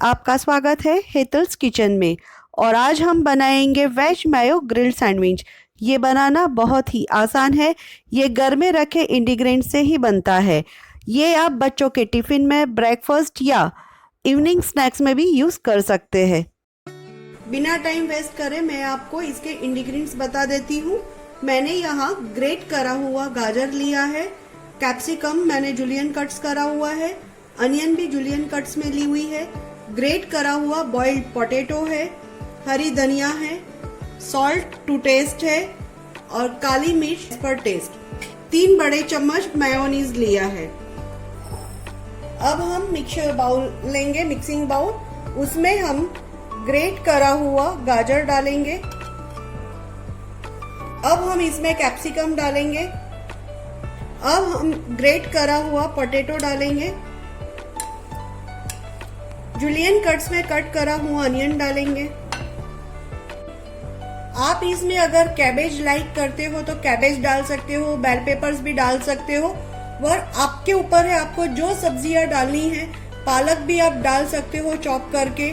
आपका स्वागत है हेतल्स किचन में। और आज हम बनाएंगे वेज मायो ग्रिल्ड सैंडविच। ये बनाना बहुत ही आसान है। ये घर में रखे इंग्रेडिएंट से ही बनता है। ये आप बच्चों के टिफ़िन में, ब्रेकफास्ट या इवनिंग स्नैक्स में भी यूज़ कर सकते हैं। बिना टाइम वेस्ट करे मैं आपको इसके इंग्रेडिएंट्स बता देती हूँ। मैंने यहाँ ग्रेट करा हुआ गाजर लिया है, कैप्सिकम मैंने जूलियन कट्स करा हुआ है, अनियन भी जूलियन कट्स में ली हुई है, ग्रेट करा हुआ बॉइल्ड पोटैटो है, हरी धनिया है, सॉल्ट टू टेस्ट है और काली मिर्च पर टेस्ट। 3 बड़े चम्मच मेयोनीज लिया है। अब हम मिक्सर बाउल लेंगे, मिक्सिंग बाउल, उसमें हम ग्रेट करा हुआ गाजर डालेंगे। अब हम इसमें कैप्सिकम डालेंगे। अब हम ग्रेट करा हुआ पोटैटो डालेंगे। जूलियन कट्स में कट करा हुआ अनियन डालेंगे। आप इसमें अगर कैबेज लाइक करते हो तो कैबेज डाल सकते हो, बेल पेपर्स भी डाल सकते हो, और आपके ऊपर है आपको जो सब्जियां डालनी है। पालक भी आप डाल सकते हो चॉप करके।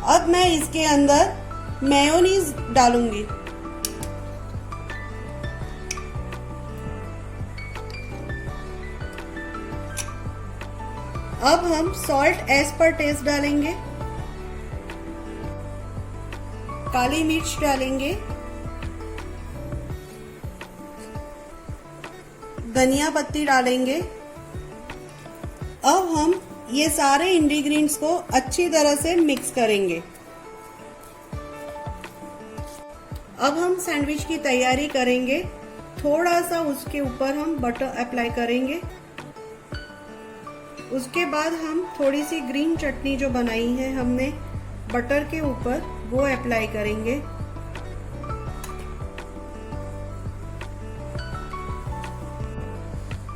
अब मैं इसके अंदर मेयोनीज डालूंगी। अब हम सॉल्ट एज पर टेस्ट डालेंगे, काली मिर्च डालेंगे, धनिया पत्ती डालेंगे। अब हम ये सारे इंग्रेडिएंट्स को अच्छी तरह से मिक्स करेंगे। अब हम सैंडविच की तैयारी करेंगे। थोड़ा सा उसके ऊपर हम बटर अप्लाई करेंगे। उसके बाद हम थोड़ी सी ग्रीन चटनी जो बनाई है हमने बटर के ऊपर, वो अप्लाई करेंगे।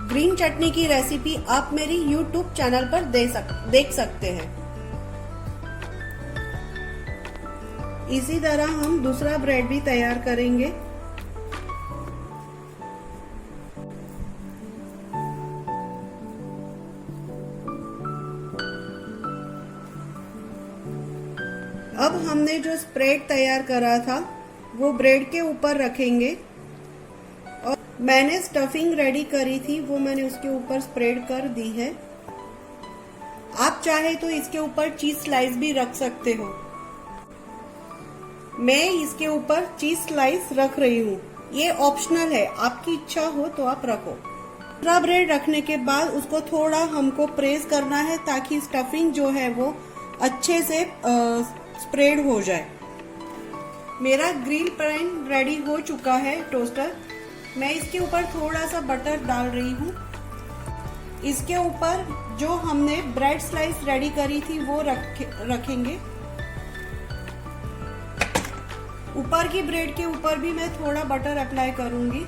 ग्रीन चटनी की रेसिपी आप मेरी YouTube चैनल पर देख सकते हैं। इसी तरह हम दूसरा ब्रेड भी तैयार करेंगे। अब हमने जो स्प्रेड तैयार करा था वो ब्रेड के ऊपर रखेंगे, और मैंने स्टफिंग रेडी करी थी वो मैंने उसके ऊपर स्प्रेड कर दी है। आप चाहे तो इसके ऊपर चीज स्लाइस भी रख सकते हो। मैं इसके ऊपर चीज स्लाइस रख रही हूँ, ये ऑप्शनल है, आपकी इच्छा हो तो आप रखो। दूसरा ब्रेड रखने के बाद उसको थोड़ा हमको प्रेस करना है ताकि स्टफिंग जो है वो अच्छे से स्प्रेड हो जाए। मेरा ग्रिल पैन रेडी हो चुका है, टोस्टर। मैं इसके ऊपर थोड़ा सा बटर डाल रही हूँ। इसके ऊपर जो हमने ब्रेड स्लाइस रेडी करी थी वो रखेंगे। ऊपर की ब्रेड के ऊपर भी मैं थोड़ा बटर अप्लाई करूंगी।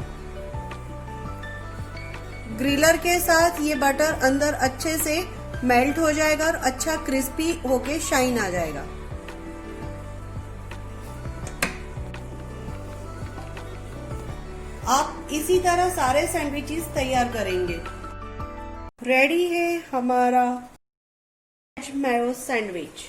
ग्रिलर के साथ ये बटर अंदर अच्छे से मेल्ट हो जाएगा और अच्छा क्रिस्पी होके शाइन आ जाएगा। आप इसी तरह सारे सैंडविचेस तैयार करेंगे। रेडी है हमारा वेज मायो सैंडविच।